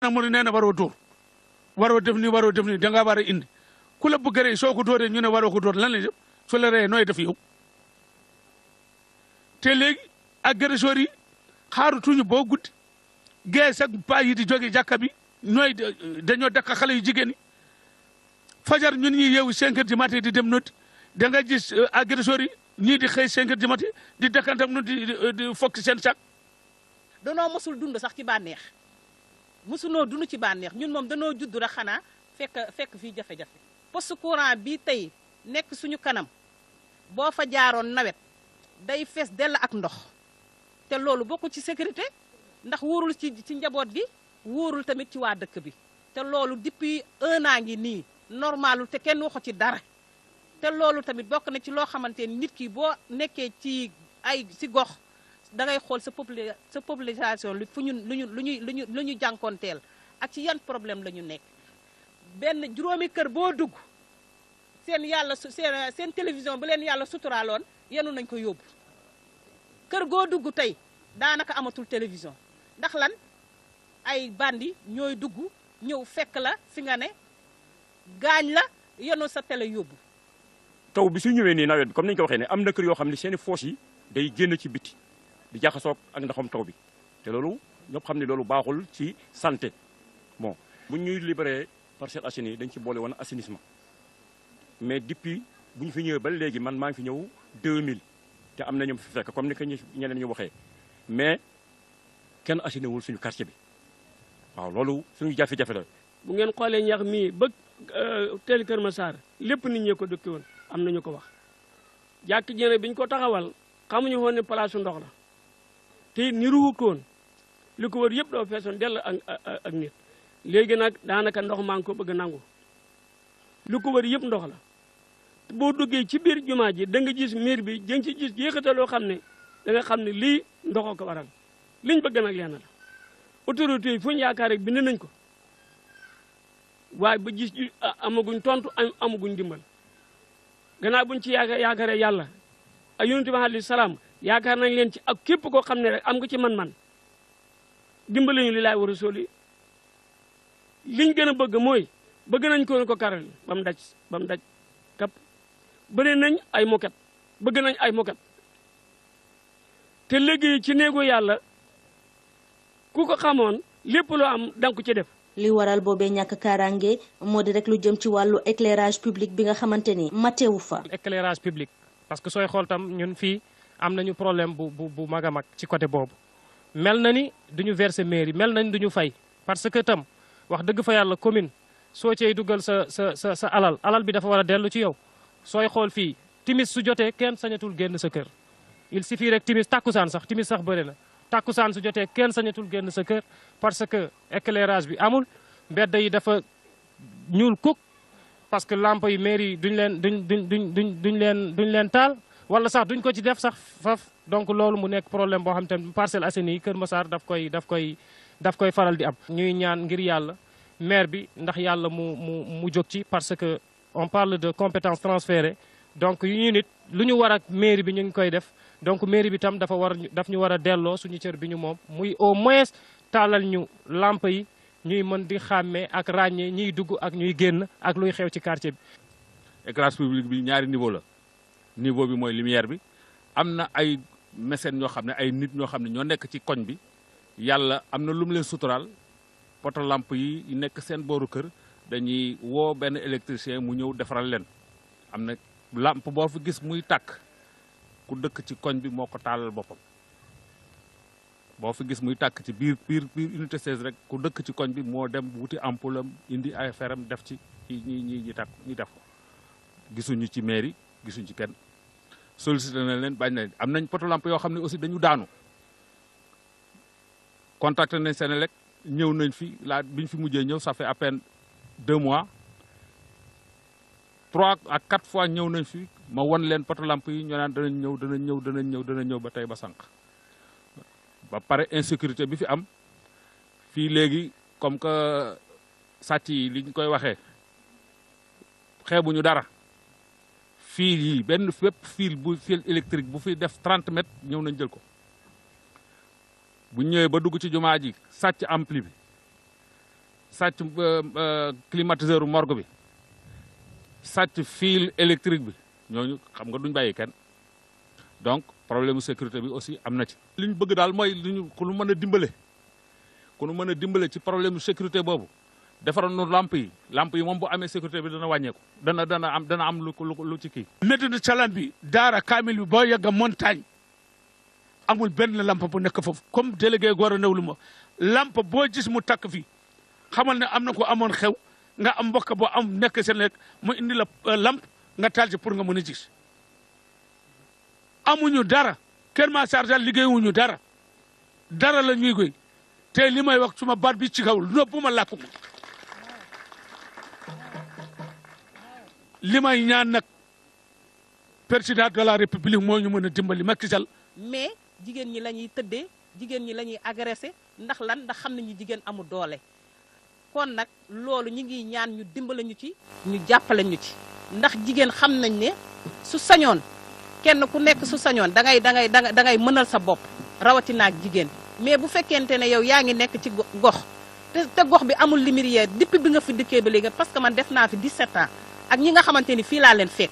nag mu ne nee na waroo dóor waroo def nii da ngaa war a indi ku la bëgg rey soo ko dóoree ñu ne waroo ko dóor lan la def su la reyee nooy def yow te léegi agresseurs yi xaarutuñu boo guddi gees ak paa yi di jóge jàkka bi nooy dañoo dakk xale yu jigéen ñi fajar ñun ñi yeewu 5 heures du matin di dem nooti da nga gis agresseurs yi ñii di xëy 5 heures du matin di dakkantam nu di fokk seen sac. danoo mosul dund sax ci bànneex mosunoo dund ci bànneex ñun moom danoo judd rek xanaa fekk fii jafe-jafe. poste courant bi tey nekk suñu kanam boo fa jaaroon nawet day fees dell ak ndox te loolu bokku ci sécurité ndax wóorul ci njaboot gi wóorul tamit ci waa dëkk bi te loolu depuis 1 an ngi nii normalul te kenn waxu ci dara te loolu tamit bokk na ci loo xamante ni nit ki boo nekkee ci gox da ngay xool sa population lu ñu jànkoonteel ak ci yan problème la ñu nekk benn juróomi kër boo dugg seen télévision bu leen yàlla suturaaloon yenu nañ ko yóbbu kër goo dugg tey daanaka amatul télévision ndax lan ay bandi ñooy dugg ñëw fekk la fi nga ne gaañ la yenu sa télé yóbbu. taw bi su ñëwee nii nawet bi comme ni ñu ko waxee ne am na kër yoo xam ne seeni foos yi day génn ci biti di jaxasoog ak ndoxam taw bi te loolu ñëpp xam ne loolu baaxul ci santé bon bu ñuy libéré Parcelles Assainies dañ ci boole woon assainissement mais depuis bu ñu fi ñëwee ba léegi man maa ngi fi ñëw 2000 te am na ñu fi fekk comme ni ko ñeneen ñu waxee mais kenn assaini wul suñu quartier bi waaw loolu suñu jafe-jafe la. bu ngeen xoolee ñax mii ba teel Kër Massar lépp nit ñee ko dëkke woon am nañu ko wax jàkk jene bi ñu ko taxawal xamuñu woon ne place ndox la te ni ruuxu ko woon li ko wër yëpp doo feesoon dell ak nit léegi nag daanaka ndox maa ngi ko bëgg a nangu li ko wër yëpp ndox la boo duggee ci biir jumaa ji da nga gis miir bi jëng ci gis yéexate loo xam ne da nga xam ne lii ndoxoo ko waral liñ bëgg nag lenn la autorité yi fu ñu yaakaar rek bind nañ ko waaye ba gis amaguñ tontu amaguñ dimbal gannaaw buñ ci yaakaaree yàlla ak yonent bi alayhi salaam yaakaar nañ leen ci ak képp koo xam ne rek am nga ci man-man dimbali ñu li laay war a sóoli liñ gën a bëgg mooy bëgg nañ ko karal ba mu daj kap bëri nañ ay moket bëgg nañ ay moket te léegi ci néegu yàlla ku ko xamoon lépp loo am danga ko ci def. li waral boobee ñàkk kaaraange moo di rek lu jëm ci wàllu éclairage public bi nga xamante ni matewu fa. éclairage public parce que sooy xool tam ñun fii am nañu problème bu mag a mag ci côté boobu mel na ni duñu verser mairie mel na ni duñu fay parce que tam wax dëgg fa yàlla commune soo cay dugal sa alal bi dafa war a dellu ci yow sooy xool fii timis su jotee kenn sañatul génn sa kër il suffit rek timis timis sax bëri na. takkusaan su jotee kenn sañatul génn sa kër parce que éclairage bi amul mbedd yi dafa ñuul kuk parce que lampe yi mairie duñ leen taal wala sax duñ ko ci def sax faf donc loolu mu nekk problème boo xam te ne Parcelles Assainies yi Kër Massar daf koy faral di am. ñuy ñaan ngir yàlla maire bi ndax yàlla mu jóg ci parce que on parle de compétences transférées donc yu ñu nit lu ñu war ak mairie bi ñu ngi koy def. donc mairie bi tam daf ñu war a delloo suñu cër bi ñu moom muy au moins taalal ñu lampe yi ñuy mën di xàmmee ak ràññee ñiy dugg ak ñuy génn ak luy xew ci quartier bi. éclairage public bi ñaari niveau la niveau bi mooy lumière bi am na ay mécènes ñoo xam ne ay nit ñoo xam ne ñoo nekk ci koñ bi yàlla am na lu mu leen suturaal poto lampe yi nekk seen booru kër dañuy woo benn électricien mu ñëw defaral leen am na lampe boo fi gis muy tàkk. ku dëkk ci koñ bi moo ko taalal boppam boo fi gis muy tàkk ci biir unité 16 rek ku dëkk ci koñ bi moo dem wuti ampoule am indi ay feram def ci ñi def ko gisuñu ci mairie gisuñu ci kenn sollicité na leen bañ na am nañ poto lampe yoo xam ne aussi dañu daanu contacté nañ Senelec ñëw nañ fi biñ fi mujjee ñëw ça fait à peine 2 mois 3 à 4 fois ñëw nañ fi ma won leen poto lampe yi ñu naan danañ ñëw ba tey ba sànq ba pare insécurité bi fi am fii léegi comme que sàcc yi li ñu koy waxee xeebuñu dara fil yi benn fépp fil électrique bu fi def 30 mètres ñëw nañ jël ko bu ñëwee ba dugg ci jumaa ji sàcc ampli bi sàcc climatiseur morgue bi sàcc fil électrique bi ñooñu xam nga duñ bàyyi kenn donc problème sécurité bi aussi am na ci. li ñu bëgg daal mooy li ñu ku nu mën a dimbale ku nu mën a dimbale ci problème sécurité boobu defaroon nu lamp yi moom bu amee sécurité bi dana wàññeeku dana am lu ci kii. Médina Salam bi daara kaamil bi boo yegg montagne amul benn lampe bu nekk foofu comme délégué Gora Ndawlu ma lampe boo gis mu takk fii xamal ne am na ko amoon xew nga am mbokk boo am nekk seen lekk mu indi la lampe nga taal ci pour nga mën a gis. amuñu dara Kër Massar daal liggéeyuñu dara la ñuy goy te li may wax suma baat bi ci kaw bu ma làkk ko li may ñaan nag président de la république moo ñu mën a dimbali Macky Sall. mais jigéen ñi la ñuy tëddee jigéen ñi la ñuy agressé ndax lan ndax xam nañu jigéen amul doole kon nag loolu ñu ngi ñaan ñu dimbale ñu ci ñu jàppale ñu ci ndax jigéen xam nañ ne su sañoon kenn ku nekk su sañoon da ngay mënal sa bopp rawatina ak jigéen mais bu fekkente ne yow yaa ngi nekk ci gox te gox bi amul lumière depuis bi nga fi dikkee ba léegi parce que man def naa fi 17 ans ak ñi nga xamante ni fii laa leen fekk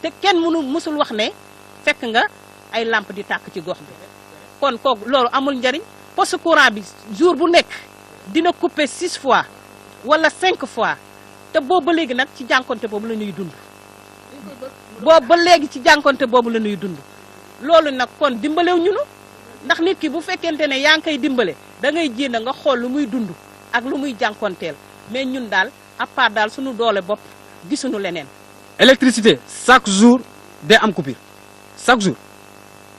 te kenn mësul wax ne fekk nga ay lampe di tàkk ci gox bi kon kooku loolu amul njariñ poste courant bi jour bu nekk dina couper 6 fois wala 5 fois te boobu ba léegi nag ci jànkonte boobu la ñuy dund boobu ba léegi ci jànkonte boobu la ñuy dund loolu nag kon dimbalew ñunu ndax nit ki bu fekkente ne yaa ngi koy dimbale da ngay jéem nga xool lu muy dund ak lu muy jànkonteel mais ñun daal à part daal suñu doole bopp gisuñu leneen. électricité chaque jour day am coupure chaque jour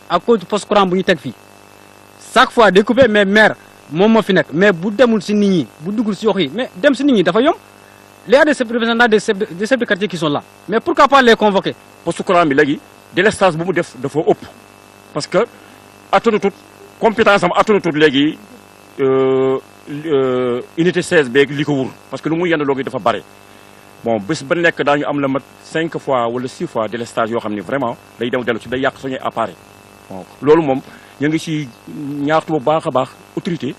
à cause du poste courant bu ñu teg fii chaque fois day coupé mais maire moom moo fi nekk mais bu demul si nit ñi bu duggul si yox yi mais dem si nit ñi dafa yomb les représentants des chefs de quartier qui sont là mais pourquoi pas les convoquer. poste courant bi léegi délestage bu mu def dafa ëpp parce que attanutut compétence am attanutut léegi unité 16 beeg li ko wur parce que lu mu yenn loogi dafa bare bon bés ba nekk daañu am la mat 5 fois wala 6 fois délestage yoo xam ne vraiment day dem dellu ci day yàq suñuy appareil bon loolu moom ñu ngi si ñaartu bu baax a baax autorité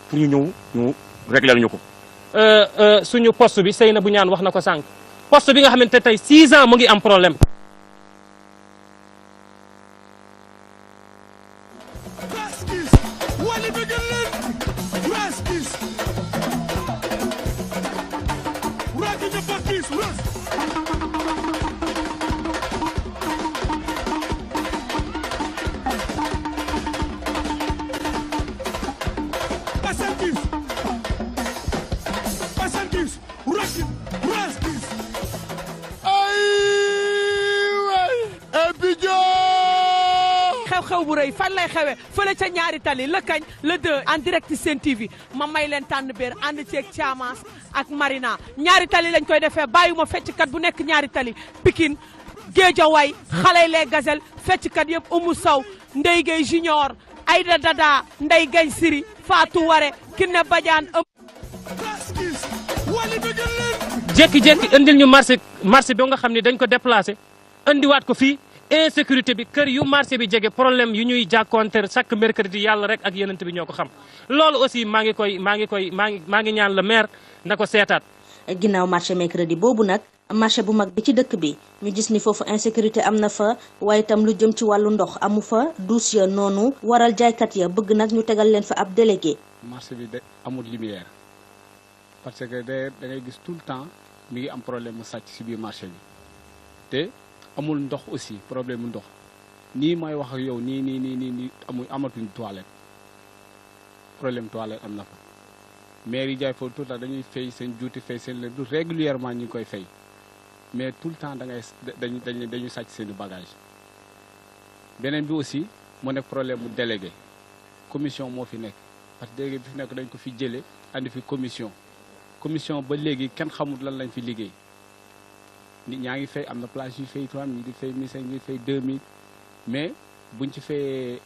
pour ñu ñëw ñu régler ñu ko. suñu poste bi Seyna bu ñaan wax na ko sànq poste bi nga xamante tey 6 ans mu ngi am problème. xew bu rëy fan lay xewe fële ca ñaari tali le kañ le 2 en direct Sen TV ma may leen tànn béer ànd ceeg Thiamas ak Marina ñaari tali lañ koy defee bàyyuma fecckat bu nekk ñaari tali Pikine Guédiawaye xale les gazelles fecckat yëpp Oumou Sow Ndeye Gueye Junior Aïda Dada Ndeye Gaye Siri Fatou Waré Kiné Badiane jékki-jékki indil ñu marché bi nga xam ne dañ ko déplacé indiwaat ko fii insécurité bi kër yu marché bi jege problème yu ñuy jàkkoonte chaque mercredi yàlla rek ak yenent bi ñoo ko xam loolu aussi maa ngi ñaan le maire na ko seetaat. ginnaaw marché mercredi boobu nag marché bu mag bi ci dëkk bi ñu gis ni foofu insécurité am na fa waaye itam lu jëm ci wàllu ndox amu fa douche ya noonu waral jaaykat ya bëgg nag ñu tegal leen fa ab délégué. marché bi de amul lumière parce que da ngay gis tout le temps mi ngi am problème mu sàcc si biir marché bi te amul ndox aussi problème mu ndox nii may wax ak yow nii amatuñ toilette problème toilette am na fa maire yi jaay foofu tout le temps dañuy fay seen juuti fay seen lépp régulièrement ñu ngi koy fay mais tout le temps dañuy sàcc seen bagage beneen bi aussi mu nekk problème mu délégué commission moo fi nekk parce que délégué bi fi nekk dañ ko fi jëlee andi fi commission ba léegi kenn xamul lan lañ fi liggéey nit ñaa ngi fay am na place yu fay 3000 ñi di fay 1500 ñi di fay 2000 mais buñ ci fay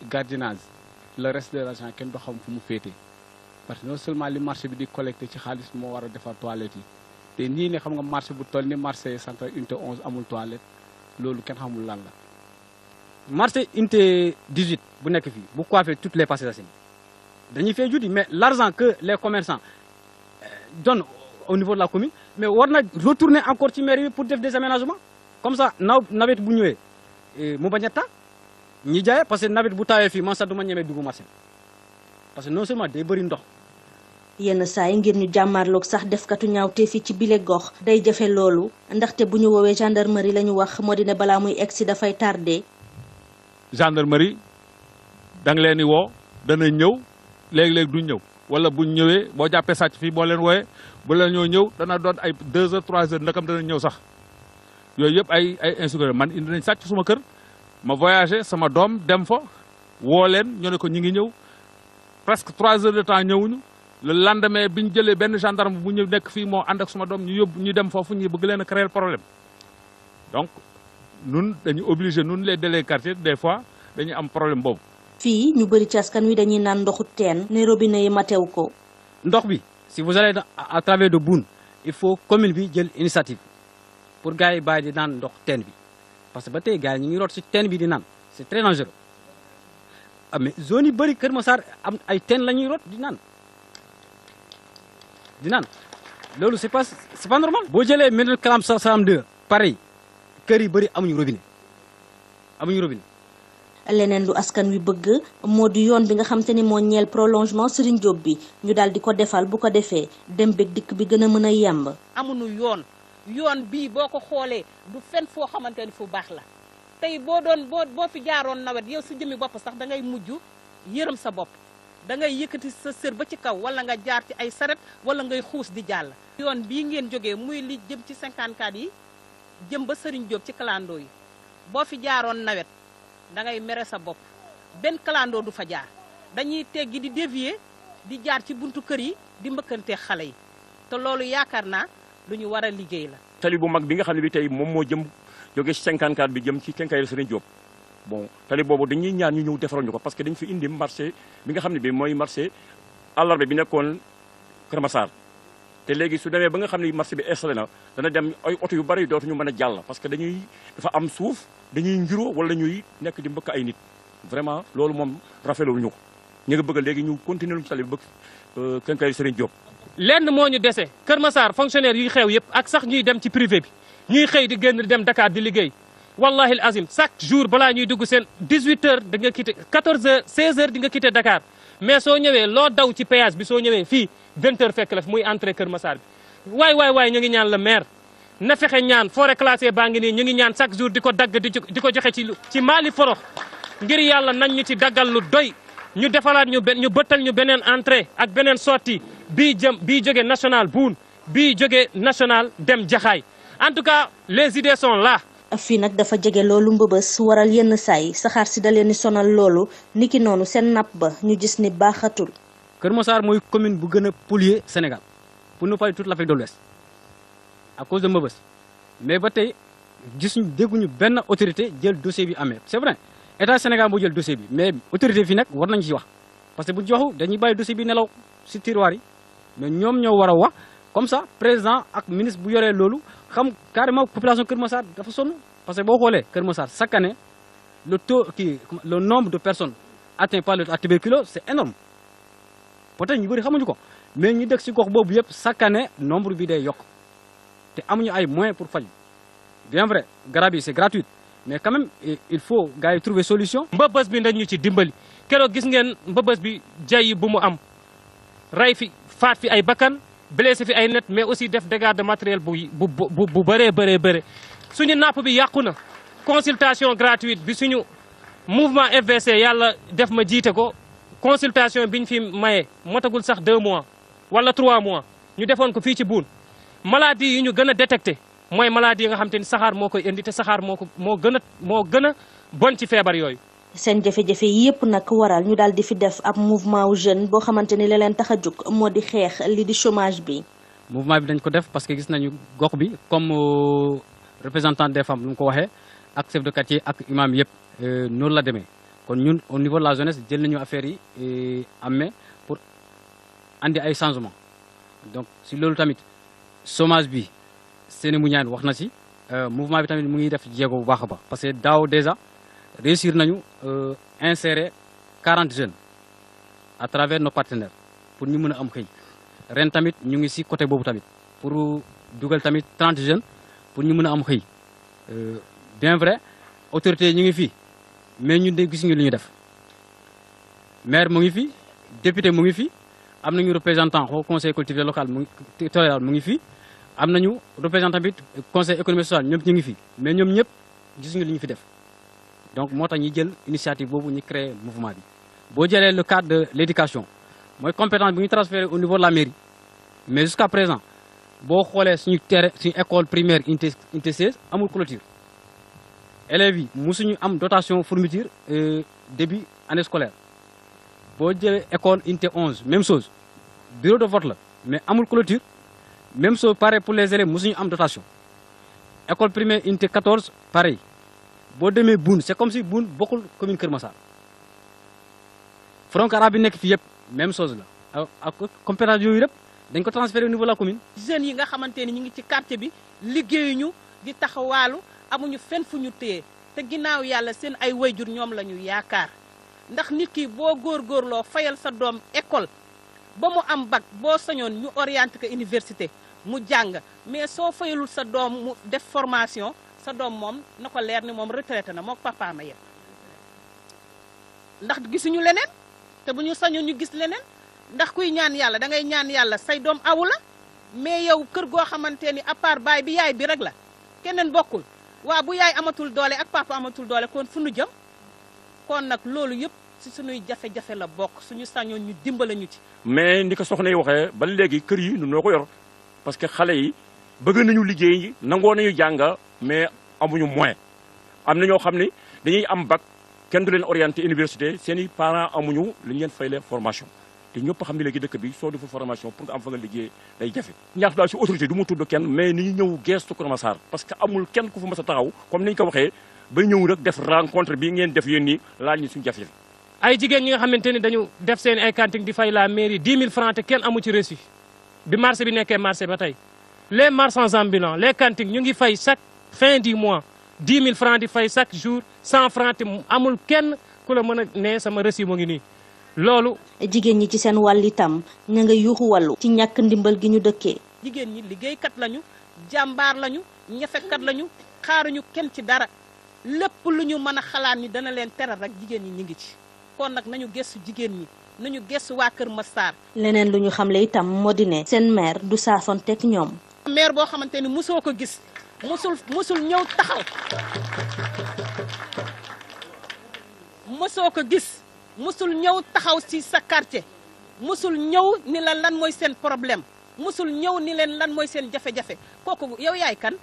gardiennage le reste de l'argent kenn du xam fu mu féete parce que non seulement li marché bi di collecté ci xaalis moo war a defar toilette yi te nii ne xam nga marché bu toll ni marché central unité 11 amul toilette loolu kenn xamul lan la. marché unité 18 bu nekk fii bu coiffé toutes les Parcelles Assainies dañuy fay juuti mais l'argent que les commerçants donne au niveau de la commune mais war na retourner encore ci mairie bi pour def des aménagements comme ça nawet bu ñëwee mu bañ a taa ñi jaay parce que nawet bu tawee fii man sax du ma ñemee dugg marché parce que non seulement day bëri ndox. yenn saa yi ngir ñu jàmmaarloog sax defkatu ñaawteef yi ci bile gox day jafe loolu ndaxte bu ñu woowee gendarmerie la ñu wax moo di ne balaa muy egsi dafay tardé. gendarmerie da nga leen di woo dana ñëw léegi-léegi du ñëw wala buñ ñëwee boo jàppee sàcc fii boo leen wooyee bu la ñoo ñëw dana doon ay 2 heures 3 heures ndakam dana ñëw sax yooyu yëpp ay insécurité man indi nañ sàcc suma kër ma voyagé sama doom dem fa woo leen ñoo ne ko ñi ngi ñëw presque 3 heures de temps ñëwuñu le lendemain bi ñu jëlee benn gendarme bu ñu nekk fii moo ànd ak suma doom ñu yóbbu ñu dem foofu ñu bëgg leen a créer problème donc nun dañu obligé nun les délégués quartier des fois dañuy am problème boobu. fii ñu bëri ci askan wi dañuy naan ndoxu teen ne robinet yi matew ko. ndox bi si vous allez à travers de Boune il faut commune bi jël initiative pour gars yi bàyyi di naan ndox teen bi parce que ba tey gars yi ñu ngi root si teen bi di naan c'est très dangereux mais zone yi bëri Kër Massar am ay teen la ñuy root di naan loolu c'est pas normal. boo jëlee Médina Kalam Salam 2 pareil kër yi bëri amuñu robinet. leneen lu askan wi bëgg moo di yoon bi nga xam te ni moo ñeel prolongement Serigne Diop bi ñu daal di ko defal bu ko defee dem beeg dikk bi gën a mën a yemb. amuñu yoon bii boo ko xoolee du fen foo xamante ni fu baax la tey boo fi jaaroon nawet yow sa jëmmi bopp sax da ngay mujj yërëm sa bopp da ngay yëkkati sa sër ba ci kaw wala nga jaar ci ay saret wala ngay xuus di jàll. yoon bii ngeen jógee muy li jëm ci 54 yi jëm ba Serigne Diop ci kalandoo yi boo fi jaaroon nawet da ngay mere sa bopp benn kalandoo du fa jaar dañuy teggi di dévier di jaar ci buntu kër yi di mbëkkante xale yi te loolu yaakaar naa lu ñu war a liggéey la. tali bu mag bi nga xam ne bi tey moom moo jëm jóge ci 54 bi jëm ci Quincaillerie Serigne Diop bon tali boobu dañuy ñaan ñu ñëw defaral ñu ko parce que dañ fi indi marché bi nga xam ne bi mooy marché àllarba bi nekkoon Kër Massar te léegi su demee ba nga xam ne marché bi installé na dana dem ay oto yu bari dootuñu mën a jàll parce que dafa am suuf dañuy njuroo wala ñuy nekk di mbëkk ay nit vraiment loolu moom rafetlu ñu ko ñu ngi bëgg léegi ñu continuer lu tali bi bëgg Quincaillerie Serigne Diop. lenn moo ñu dese Kër Massar fonctionnaire yi xew yëpp ak sax ñuy dem ci privé bi ñuy xëy di génn di dem Dakar di liggéey wallahi al azim chaque jour balaa ñuy dugg seen 18h da nga quitté 14h 16h di nga quitté Dakar mais soo ñëwee loo daw ci péage bi soo ñëwee fii 20h fekk la fi muy entrée Kër Massar bi waay ñu ngi ñaan la maire na fexe ñaan forêt classée baa ngi nii ñu ngi ñaan chaque jour di ko dagg di ko joxe ci Mali forox ngir yàlla nañ ñu ci daggal lu doy ñu defalaat ñu bëttal ñu beneen entrée ak beneen sortie bii jóge national Boune bii jóge national dem Jaxaay en tout cas les idées sont là. fii nag dafa jege loolu mbëbës waral yenn saay saxaar si da leen di sonal loolu niki noonu seen napp ba ñu gis ni baaxatul. Kër Massar mooy commune bu gën a polluée Sénégal pour ne pas dire toute l'Afrique de l'Ouest à cause de mbëbës mais ba tey dégguñu benn autorité jël dossier bi amee c'est vrai état Sénégal moo jël dossier bi mais autorité fii nag war nañ ci wax parce que bu ñu ci waxu dañuy bàyyi dossier bi nelaw si tiroir yi mais ñoom ñoo war a wax comme ça président ak ministre bu yoree loolu xam carrément population Kër Massar dafa sonn parce que boo xoolee Kër Massar chaque année le nombre de personnes atteintes par la tuberculose c'est énorme peut-être ñu bëri xamuñu ko mais ñu dëkk si gox boobu yëpp chaque année nombre bi day yokk te amuñu ay moyens pour faj bien vrai garab yi c'est gratuit mais quand même il faut gars yi trouver solution. mbëbës bi dañu ci dimbali keroog gis ngeen mbëbës bi jay bu mu am rey fi faat fi ay bakkan blessé fi ay nit mais aussi def dégâts de matériel bu bëree suñu napp bi yàqu na consultation gratuite bi suñu mouvement FVC yàlla def ma jiite ko consultation biñ fi maye motagul sax 2 mois wala 3 mois ñu defoon ko fii ci Boune maladie yi ñu gën a détecté mooy maladie yi nga xam te ni saxaar moo koy indi te saxaar moo gën a bon ci feebar yooyu. seen jafe-jafe yépp nag waral ñu daal di fi def ab mouvement wu jeune boo xamante ni la leen tax a jóg moo di xeex li di chômage bi. mouvement bi dañ ko def parce que gis nañu gox bi comme représentant des femmes lu mu ko waxee ak chef de quartier ak imam yëpp noonu la demee kon ñun au niveau de la jeunesse jël nañu affaire yi amee pour andi ay changement donc si loolu tamit chômage bi seeni mu ñaan wax na si mouvement bi tamit mu ngi def jéego bu baax a baax parce que daaw déjà réussir nañu insérer 40 jeunes à travers nos partenaires pour ñu mën a am xëy ren tamit ñu ngi si côté boobu tamit pour dugal tamit 30 jeunes pour ñu mën a am xëy bien vrai autorité ñu ngi fii mais ñun de gis ñu li ñu def maire mu ngi fi député mu ngi fi am nañu représentant au conseil collectivité local territorial mu ngi fi am nañu représentant bi conseil économique social ñëpp ñu ngi fi mais ñoom ñëpp gisuñu li ñu fi def donc moo tax ñi jël initiative boobu ñu créé mouvement bi. boo jëlee le cadre de l' éducation mooy compétence bi ñu transféré au niveau de la mairie mais jusqu'à présent boo xoolee suñu terrain suñu école primaire unité 16 amul clôture élèves yi mosuñu am dotation fourniture début année scolaire. boo jëlee école unité 11 même chose bureau de vote la mais amul clôture même chose pareil pour les élèves mosuñu am dotation école primaire unité 14 pareil boo demee Boune c'est comme si Boune bokkul commune Kër Massar front arabe bi nekk fii yëpp même chose la ak compétence yooyu yëpp dañ ko transféré au niveau de la commune. jeunes yi nga xamante ni ñu ngi ci quartier bi liggéeyuñu di taxawaalu amuñu fenn fu ñu téye te ginnaaw yàlla seen ay wayjur ñoom la ñu yaakaar. ndax nit ki boo góorgóorloo fayal sa doom école ba mu am bac boo sañoon ñu orienté ko université mu jàng mais soo fayalul sa doom mu def formation sa doom moom na ko leer ni moom retraité na moom papa ma yem ndax gisuñu leneen te bu ñu sañoon ñu gis leneen ndax kuy ñaan yàlla da ngay ñaan yàlla say doom awu la mais yow kër goo xamante ni à part baay bi yaay bi rek la keneen bokkul waa bu yaay amatul doole ak papa amatul doole kon fu nu jëm kon nag loolu yëpp si suñuy jafe-jafe la bokk suñu sañoon ñu dimbale ñu ci. mais ni ko soxna yi waxee ba léegi kër yi ñun noo ko yor parce que xale yi bëgg nañu liggéey nangoo nañu jàng mais amuñu moyen am na ñoo xam ne dañuy am bac kenn du leen orienté université seen i parents amuñu li ñu leen fay leen formation te ñëpp xam ne léegi dëkk bi soo deful formation pour nga am fa nga liggéey day jafe. ñaax daal si autorité du ma tudd kenn mais ni ñu ñëw gestu Kër Massar parce que amul kenn ku fa mës a taxaw comme ni ñu ko waxee ba ñëw rek def rencontre bi ngeen def yéen nii laaj ñu suñu jafe-jafe. ay jigéen ñi nga xamante ni dañu def seen ay cantine di fay la mairie 10 000 francs te kenn amu ci reçu bi marché bi nekkee marché ba tey les marchands ambulants les cantines ñu ngi fay chaque fin du mois 10 000 francs di fay chaque jour 100 francs te amul kenn ku la mën a ne sama reçu mu ngi nii loolu. jigéen ñi ci seen wàll itam ña nga yuuxu wàllu ci ñàkk ndimbal gi ñu dëkkee. jigéen ñi liggéeykat lañu jàmbaar lañu ñefekat lañu xaaruñu kenn ci dara lépp lu ñu mën a xalaat ni dana leen teral rek jigéen ñi ñu ngi ci. kon nag nañu gëstu jigéen ñi nañu gëstu waa Kër Massar. leneen lu ñu xamle itam moo di ne seen maire du saafonteeg ñoom. maire boo xamante ni mosoo ko gis mosul ñëw taxaw mosoo ko gis mosul ñëw taxaw ci sa quartier mosul ñëw ni la lan mooy seen problème mosul ñëw ni leen lan mooy seen jafe-jafe kooku yow yaay kan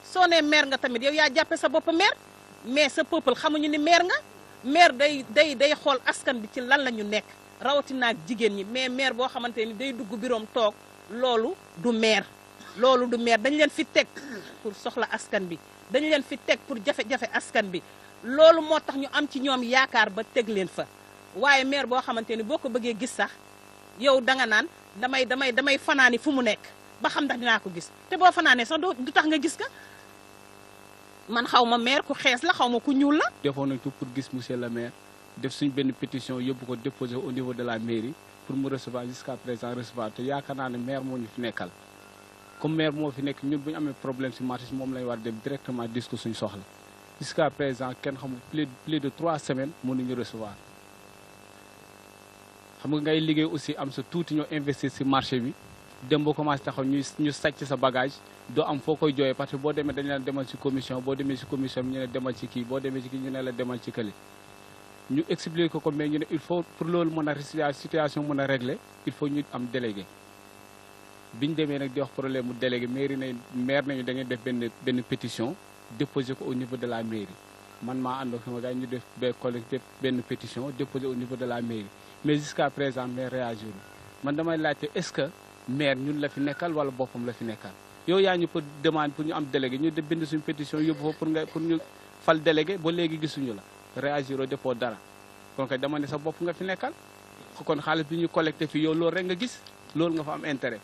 soo nee maire nga tamit yow yaa jàppe sa bopp maire mais sa peuple xamuñu ni maire nga. maire day xool askan bi ci lan la ñu nekk rawatina ak jigéen ñi mais maire boo xamante ni day dugg biroom toog loolu du maire dañ leen fi teg pour soxla askan bi dañ leen fi teg pour jafe-jafe askan bi loolu moo tax ñu am ci ñoom yaakaar ba teg leen fa waaye maire boo xamante ni boo ko bëggee gis sax yow danga naan damay fanaani fu mu nekk ba xam ndax dinaa ko gis te boo fanaanee sax du tax nga gis ka man xaw ma maire ku xees la xaw ma ku ñuul la. defoon nañ tout pour gis monsieur le maire def suñ benn pétition yóbbu ko déposer au niveau de la mairie pour mu recevoir jusqu'à présent recevoir te yaakaar naa ne maire moo ñu fi nekkal comme maire moo fi nekk ñun bu ñu amee problème si marché moom lañ war dem directement dis ko suñ soxla jusqu'à présent kenn xamul plus de 3 semaines mënuñu recevoir xam nga ngay liggéey aussi am sa tuuti ñoo investir si marché bi dem ba commencé taxaw ñu sàcc sa bagage doo am foo koy jooyee parce que boo demee dañu la demal ci commission boo demee ci commission bi ñu ne demal ci kii boo demee ci kii ñu ne la demal ci kële ñu expliquer ko mais ñu ne il faut pour loolu mën a situation mën a régler il faut ñu am délégué bi ñu demee nag di wax problème mu délégué maire nañu dañuy def benn pétition déposer ko au niveau de la mairie man maa ànd ak sama gars ñu def collecté benn pétition déposer au niveau de la mairie mais jusqu'à présent maire réagir man damay laajte est-ce que maire ñun la fi nekkal wala boppam la fi nekkal yow yaa ñu ko demande pour ñu am délégué ñu bind suñu pétition yóbbu fa pour ñu fal délégué ba léegi gisuñu la réagir defoo dara kon kay dama ne sa bopp nga fi nekkal kon xaalis bi ñu collecté fii yow loolu rek nga gis loolu nga fa am intérêt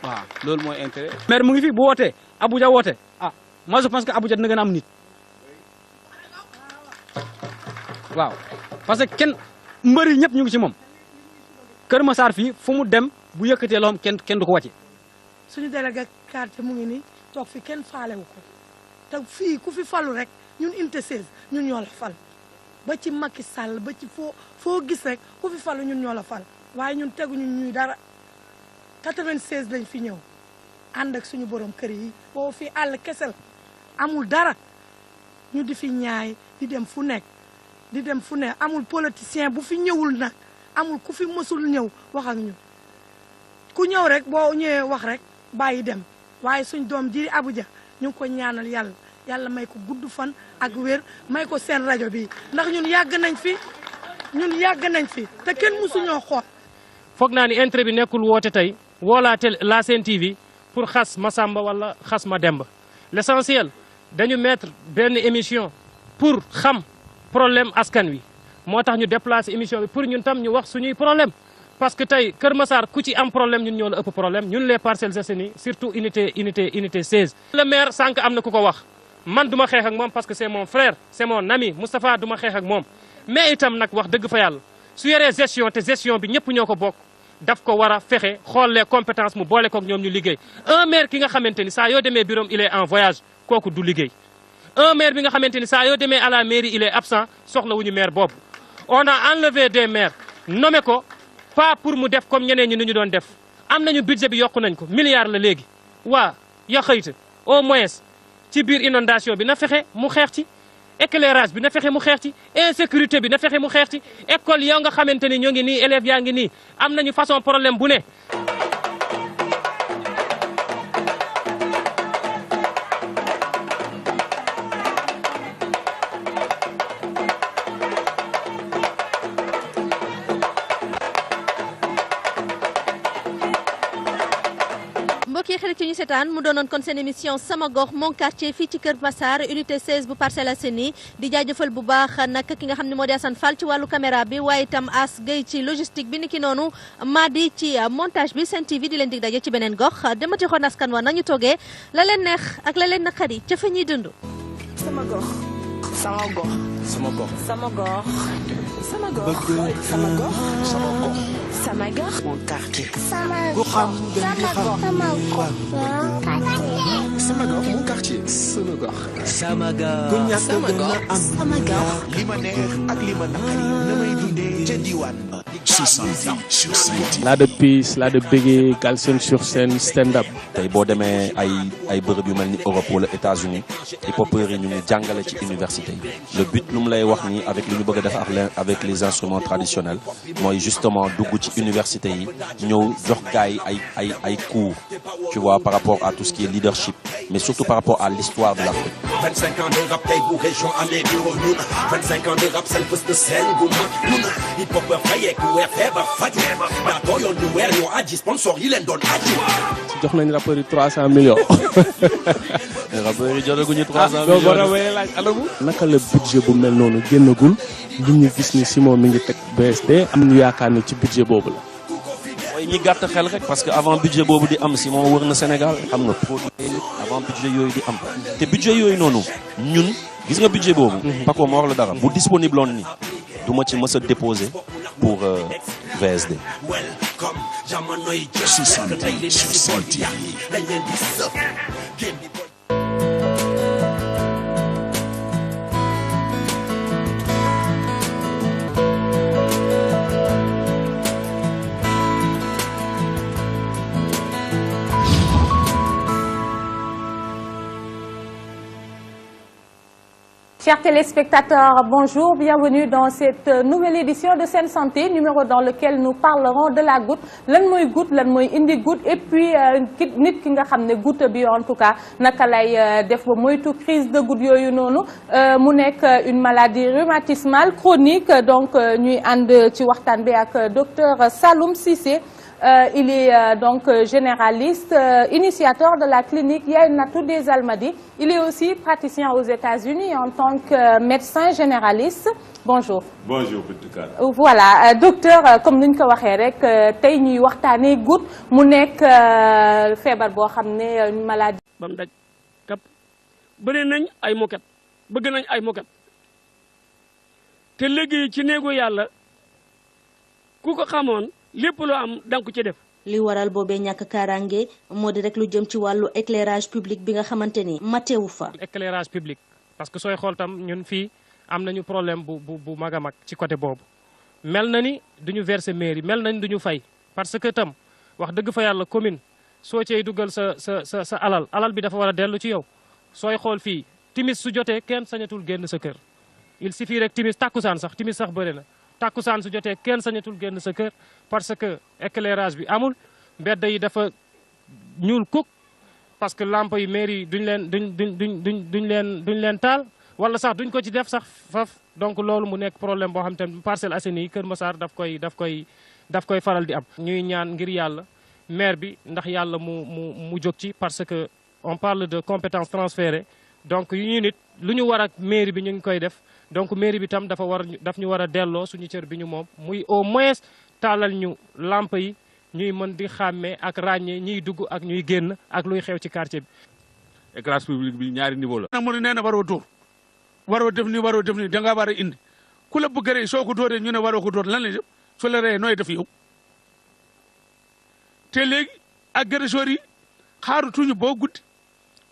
waaw loolu mooy intérêt. maire mu ngi fi bu wootee Abuja woote ah moi je pense que Abuja dina gën a am nit waaw parce que kenn mbëri ñëpp ñu ngi ci moom Kër Massar fii fu mu dem bu yëkkatee loxoom kenn du ko wàcce. suñu délégué quartier mu ngi nii toog fi kenn faalewu ko te fii ku fi falu rek ñun unité 16 ñun ñoo la fal ba ci Macky Sall ba ci foo gis rek ku fi falu ñun ñoo la fal waaye ñun teguñu ñuy dara 96 lañ fi ñëw ànd ak suñu borom kër yi boobu fii àll kesel amul dara ñu di fi ñaay di dem fu nekk amul politicien bu fi ñëwul nag amul ku fi mësul ñëw wax ak ñu ku ñëw rek boo ñëwee wax rek bàyyi dem waaye suñ doom ji Abuja ñu ngi ko ñaanal yàlla may ko gudd fan ak wér may ko seen rajo bi ndax ñun yàgg nañ fi te kenn mësuñoo xool. foog naa ni intérêt bi nekkul woote tey woolaate la Sen TV pour xas Masamba wala xas Mademba l'essentiel dañu mettre benn émission pour xam problème askan wi moo tax ñu déplacer émission bi pour ñun tam ñu wax suñuy problème parce que tey Kër Massar ku ci am problème ñun ñoo la ëpp problème ñun les Parcelles Assainies surtout unité 16. le maire sànq am na ku ko wax man du ma xeex ak moom parce que c'est mon frère c'est mon ami Moustapha du ma xeex ak moom mais itam nag wax dëgg fa yàlla su yoree gestion te gestion bi ñëpp ñoo ko bokk daf ko war a fexe xool les compétences mu boole kook ñoom ñu liggéey un maire ki nga xamante ni saa yoo demee bureau il est en voyage kooku du liggéey un maire bi nga xamante ni saa yoo demee à la mairie il est absent soxlawuñu maire boobu on a enlevé des maires nommé ko pas pour mu def comme ñeneen ñi ni ñu doon def am nañu budget bi yokku nañ ko milliard la léegi waa ya xëyta au moins ci biir inondation bi na fexe mu xeex ci éclairage bi na fexe mu xeex ci insécurité bi na fexe mu xeex ci école yoo nga xamante ni ñoo ngi nii élèves yaa ngi nii am nañu façon problème bu ne. mbokk yi xarit yi ñu seetaan mu doonoon kon seen émission sama gox mon quartier fii ci Kër Massar unité 16 bu Parcelles Assainies di jaajëfal bu baax nag ki nga xam ne moo di Assane Fall ci wàllu caméra bi waaye itam As Gueye ci logistique bi niki noonu maa di ci montage bi Sen TV di leen dig daje ci beneen gox demati xoon askan wa nañu toogee la leen neex ak la leen naqari ca fa ñuy dund. sama gox sama gox sama gox sama gox sama gox sama gox sama gox sama gox mon quartier sama gox sama gox sama gox mon quartier sama gox sama gox ku ñàkk gën a am sama gox li ma neex ak li ma naqari na may dundee ca diwaan sur Sen TV la de peace la de béggee Galsen sur scène stand up. tey boo demee ay bërëb yu mel ni Europe wala États-Unis hip-hopeurs yi ñu ngi jàngale ci université yi le but lu mu lay wax ni avec li ñu bëgg a def avec les instruments traditionnels mooy justement dugg ci université yi ñëw jox gars yi ay cours tu vois par rapport à tout ce qui est leadership mais surtout par rapport à l'histoire de l'Afrique. 25 ans de rap tey bu région amee bureau ñun 25 ans de rap seen fës de seen gu mag ñun hip-hopeur fayeeku weer feebar faju daa tooyoon ñu weer ñoo aji sponsor yi leen doon aji jox nañ rappeurs yi 300 millions. rappeurs yi jotaguñu 300 millions. naka la budget bu mel noonu génnagul li ñu gis ni Simon mi ngi teg BSD am ñu yaakaar ni ci budget boobu la. mooy ñi gàtt xel rek parce que avant budget boobu di am Simon wër na Sénégal xam nga produit avant budget yooyu di am te budget yooyu noonu ñun gis nga budget boobu. Paco ma wax la dara bu disponible woon ni du ma ci mës a déposer pour VSD. sur Sen TV Chers téléspectateurs, bonjour, bienvenue dans cette nouvelle édition de Sen Santé, numéro dans lequel nous parlerons de la goutte. Lan mooy goutte, lan mooy indi goutte et puis nit ki nga xam ne goutte bi en tout cas naka lay def ba moytu crise de goutte yooyu noonu mu nekk une maladie rhumatismale chronique donc ñuy ànd ci waxtaan bi ak docteur Saloum Cissé. Il est donc généraliste, initiateur de la clinique Yaye Natou des Almadies. Il est aussi praticien aux États-Unis en tant que médecin généraliste. Bonjour. Bonjour Bintou. Voilà docteur comme ni ñu ko waxee rek tey ñuy waxtaanee goutte mu nekk feebar boo xam ne une maladie. ba mu daj kap bëri nañ ay moket bëgg nañ ay moket te léegi ci néegu yàlla ku ko xamoon lépp loo am danga ko ci def li waral boobee ñàkk kaaraange moo di rek lu jëm ci wàllu éclairage public bi nga xamante ni matewu fa. éclairage public parce que sooy xool tam ñun fii am nañu problème bu mag a mag ci côté boobu mel na ni duñu verser mairie mel na ni duñu fay parce que tam wax dëgg fa yàlla commune soo cay dugal sa alal bi dafa war a dellu ci yow sooy xool fii timis su jotee kenn sañatul génn sa kër il suffit rek timis takkusaan sax bëri na takkusaan su jotee kenn sañatul génn sa kër parce que éclairage bi amul mbedd yi dafa ñuul kuk parce que lampe yi mairie duñ leen taal wala sax duñ ko ci def sax faf donc loolu mu nekk problème boo xam te ne Parcelles Assainies yi Kër Massar daf koy faral di am. ñuy ñaan ngir yàlla maire bi ndax yàlla mu jóg ci parce que on parle de compétences transférées donc yu ñu nit lu ñu war ak mairie bi ñu ngi koy def donc mairie bi tam daf ñu war a delloo suñu cër bi ñu moom muy au moins taalal ñu lampe yi ñuy mën di xàmmee ak ràññee ñiy dugg ak ñuy génn ak luy xew ci quartier bi. éclairage public bi ñaari niveau la. mu ne nee na waroo dóor waroo def nii da ngaa war a indi ku la bëgg a rey soo ko dóoree ñu ne waroo ko dóor lan la def su la reyee nooy def yow te léegi agresseurs yi xaarutuñu boo guddi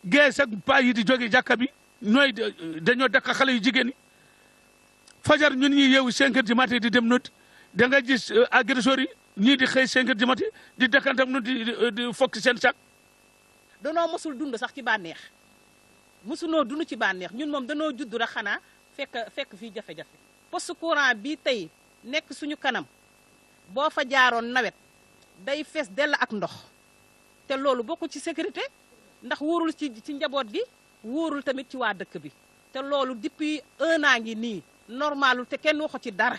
gees ak paa yi di jóge jàkka bi nooy dañoo dakk xale yu jigéen ñi fajar ñun ñi yeewu 5 heures du matin di dem nooti da nga gis agresseurs yi ñii di xëy 5 heures du matin di dakkantam nu di fokk seen sac. danoo mosul dund sax ci bànneex mosunoo dund ci bànneex ñun moom danoo judd rek xanaa fekk fii jafe-jafe poste courant bi tey nekk suñu kanam boo fa jaaroon nawet day fees dell ak ndox te loolu bokku ci sécurité ndax wóorul ci njaboot gi wóorul tamit ci waa dëkk bi te loolu depuis 1 an ngi nii normalul te kenn waxu ci dara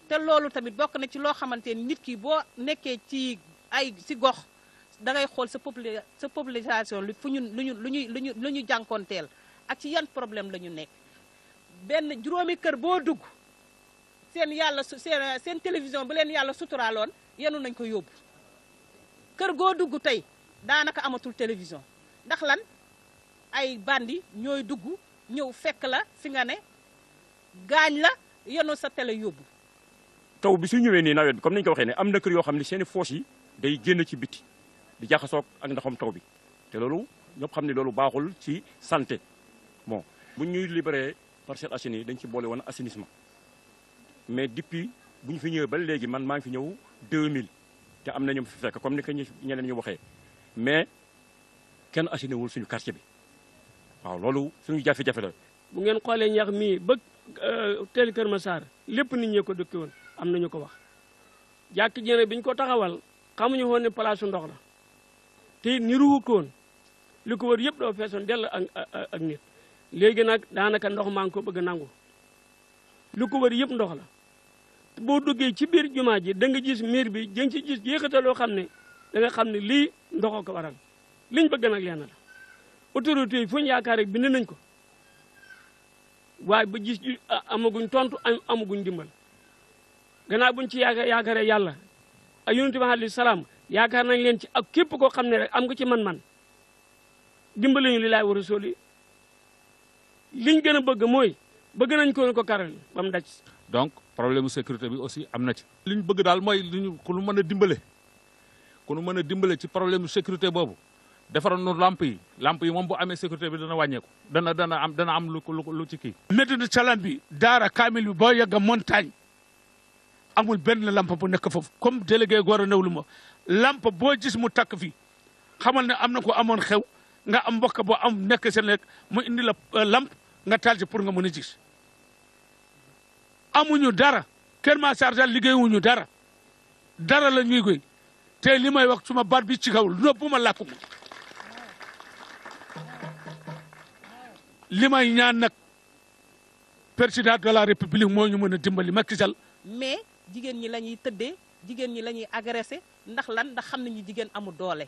te loolu tamit bokk na ci loo xamante ni nit ki boo nekkee ci gox da ngay xool sa population lu fu ñun lu ñu jànkoonteel ak ci yan problème la ñu nekk benn juróomi kër boo dugg seen télévision bu leen yàlla suturaaloon yenu nañ ko yóbbu kër goo dugg tey daanaka amatul télévision ndax lan ay bandi ñooy dugg ñëw fekk la fi nga ne gaañ la yenu sa télé yóbbu. taw bi su ñëwee nii nawet bi comme ni ñu ko waxee ne am na kër yoo xam ne seeni foos yi day génn ci biti di jaxasoog ak ndoxam taw bi te loolu ñëpp xam ne loolu baaxul ci santé bon bu ñuy libéré Parcelles Assainies dañ ci boole woon assainissement mais depuis bu ñu fi ñëwee ba léegi man maa ngi fi ñëw 2000 te am na ñu fi fekk comme ni ko ñeneen ñu waxee mais kenn assaini wul suñu quartier bi waaw loolu suñu jafe-jafe la. bu ngeen xoolee ñax mii ba teel Kër Massar lépp nit ñee ko dëkke woon am nañu ko wax jàkk jëne bi ñu ko taxawal xamuñu woon ne place su ndox la te ni ruuxu ko woon li ko wër yëpp doo feesoon dell ak nit léegi nag daanaka ndox maa ngi ko bëgg a nangu li ko wër yëpp ndox la boo duggee ci biir jumaa ji da nga gis miir bi jën ci gis yéexataloo xam ne da nga xam ne lii ndoxoo ko waral liñ bëgg nag lenn la autorité yi fu ñu yaakaar rek bind nañ ko waaye ba gis amaguñ tontu amaguñ dimbal gannaaw buñ ci yaakaaree yàlla ak yonent bi alayhi salaam yaakaar nañ leen ci ak képp koo xam ne rek am nga ci man-man dimbali ñu li laay war a soli liñ gën a bëgg mooy bëgg nañ ko karal ba mu daj. donc problème sécurité bi aussi am na ci. li ñu bëgg daal mooy ku nu mën a dimbale ku nu mën a dimbale ci problème sécurité boobu defaroon nu lamp yi moom bu amee sécurité bi dana wàññeeku dana am lu ci kii. Médina Salam bi daara kaamil bi boo yegg montagne amul benn lampe bu nekk foofu comme délégué Gora Ndawlu ma lampe boo gis mu takk fii xamal ne am na ko amoon xew nga am mbokk boo am nekk seen lekk mu indi la lampe nga taal ci pour nga mën a gis amuñu dara Kër Massar daal liggéeyuñu dara la ñuy goy te li may wax suma baat bi ci kaw bu ma làkk li may ñaan nag président de la république moo ñu mën a dimbali Macky Sall mais jigéen ñi la ñuy tëddee jigéen ñi la ñuy agressé ndax lan ndax xam nañu jigéen amul doole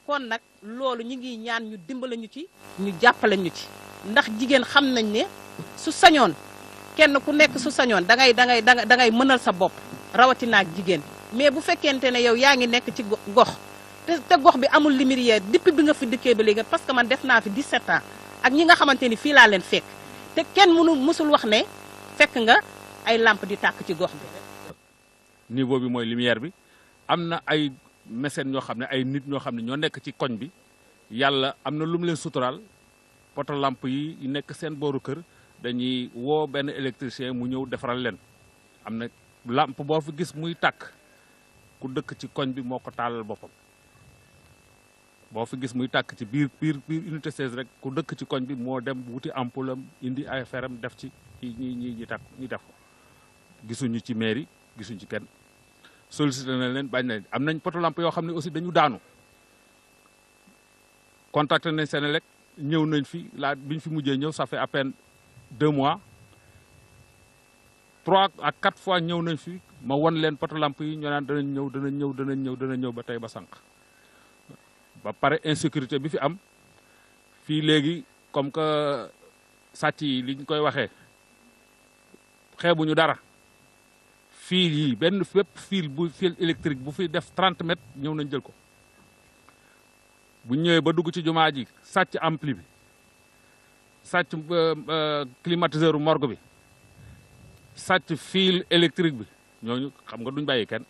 kon nag loolu ñu ngi ñaan ñu dimbale ñu ci ñu jàppale ñu ci ndax jigéen xam nañ ne su sañoon kenn ku nekk su sañoon da ngay mënal sa bopp rawatina ak jigéen mais bu fekkente ne yow yaa ngi nekk ci gox te gox bi amul lumière depuis bi nga fi dëkkee ba léegi parce que man def naa fi 17 ans ak ñi nga xamante ni fii laa leen fekk te kenn mësul wax ne fekk nga ay lampe di tàkk ci gox bi. niveau bi mooy lumière bi am na ay mécènes ñoo xam ne ay nit ñoo xam ne ñoo nekk ci koñ bi yàlla am na lu mu leen suturaal poto lampe yi nekk seen booru kër dañuy woo benn électricien mu ñëw defaral leen am na lampe boo fi gis muy tàkk ku dëkk ci koñ bi moo ko taalal boppam boo fi gis muy tàkk ci biir unité 16 rek ku dëkk ci koñ bi moo dem wuti ampoule am indi ay feram def ci ñi tàkk ñi def ko gisuñu ci mairie gisuñu ci kenn sollicité na leen bañ na am nañ poto lampe yoo xam ne aussi dañu daanu contacté nañ Senelec ñëw nañ fi biñ fi mujjee ñëw ça fait à peine 2 mois 3 à 4 fois ñëw nañ fi ma won leen poto lampe yi ñoo naan danañ ñëw ba tey ba sànq ba pare insécurité bi fi am fii léegi comme que sàcc yi liñ koy waxee xeebuñu dara fil yi benn fépp fil électrique bu fi def 30 mètres ñëw nañ jël ko bu ñëwee ba dugg ci jumaa ji sàcc ampli bi sàcc climatiseur morgue bi sàcc fil électrique bi ñooñu xam nga duñ bàyyi kenn